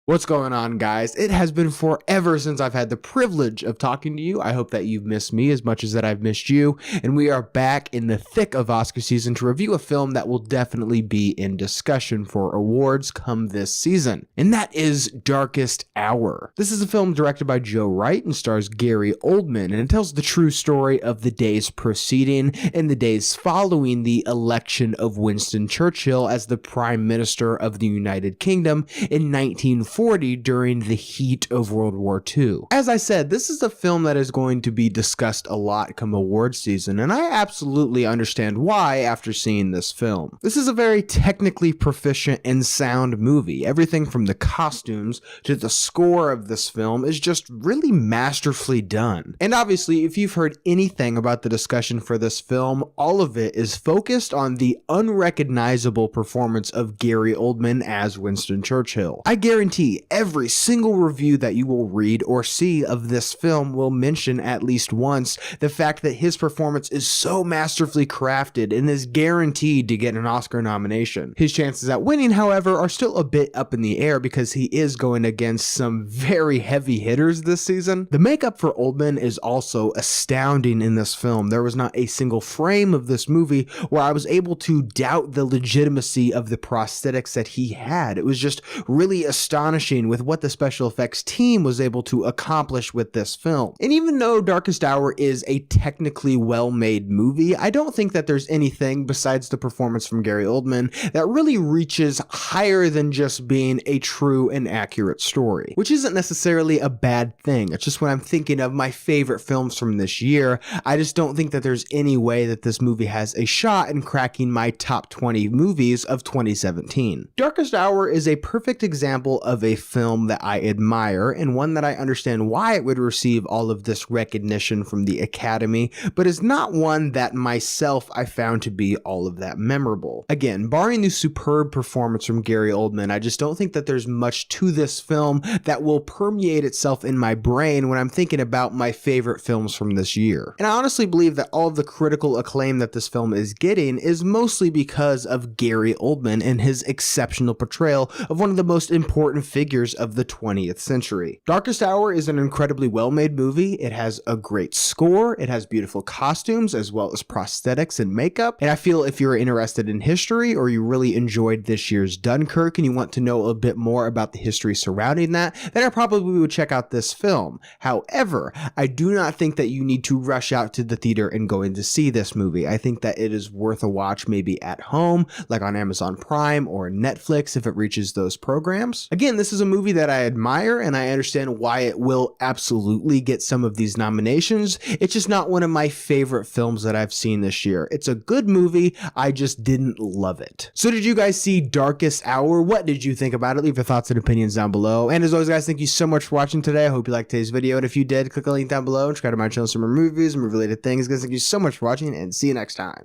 What's going on, guys? It has been forever since I've had the privilege of talking to you. I hope that you've missed me as much as that I've missed you. And we are back in the thick of Oscar season to review a film that will definitely be in discussion for awards come this season. And that is Darkest Hour. This is a film directed by Joe Wright and stars Gary Oldman. And it tells the true story of the days preceding and the days following the election of Winston Churchill as the Prime Minister of the United Kingdom in 1940 during the heat of World War II. As I said, this is a film that is going to be discussed a lot come awards season, and I absolutely understand why after seeing this film. This is a very technically proficient and sound movie. Everything from the costumes to the score of this film is just really masterfully done. And obviously, if you've heard anything about the discussion for this film, all of it is focused on the unrecognizable performance of Gary Oldman as Winston Churchill. I guarantee every single review that you will read or see of this film will mention at least once the fact that his performance is so masterfully crafted and is guaranteed to get an Oscar nomination. His chances at winning, however, are still a bit up in the air because he is going against some very heavy hitters this season. The makeup for Oldman is also astounding in this film. There was not a single frame of this movie where I was able to doubt the legitimacy of the prosthetics that he had. It was just really astonishing with what the special effects team was able to accomplish with this film. And even though Darkest Hour is a technically well-made movie, I don't think that there's anything besides the performance from Gary Oldman that really reaches higher than just being a true and accurate story, which isn't necessarily a bad thing. It's just when I'm thinking of my favorite films from this year, I just don't think that there's any way that this movie has a shot in cracking my top 20 movies of 2017. Darkest Hour is a perfect example of a film that I admire and one that I understand why it would receive all of this recognition from the Academy, but is not one that myself I found to be all of that memorable. Again, barring the superb performance from Gary Oldman, I just don't think that there's much to this film that will permeate itself in my brain when I'm thinking about my favorite films from this year. And I honestly believe that all of the critical acclaim that this film is getting is mostly because of Gary Oldman and his exceptional portrayal of one of the most important figures of the 20th century. Darkest Hour is an incredibly well-made movie. It has a great score, it has beautiful costumes as well as prosthetics and makeup, and I feel if you're interested in history or you really enjoyed this year's Dunkirk and you want to know a bit more about the history surrounding that, then I probably would check out this film. However, I do not think that you need to rush out to the theater and go in to see this movie. I think that it is worth a watch maybe at home, like on Amazon Prime or Netflix if it reaches those programs. Again, this is a movie that I admire and I understand why it will absolutely get some of these nominations. It's just not one of my favorite films that I've seen this year. It's a good movie, I just didn't love it. So did you guys see Darkest Hour? What did you think about it? Leave your thoughts and opinions down below. And as always, guys, thank you so much for watching today. I hope you liked today's video. And if you did, click the link down below and subscribe to my channel for more movies and movie related things. Guys, thank you so much for watching and see you next time.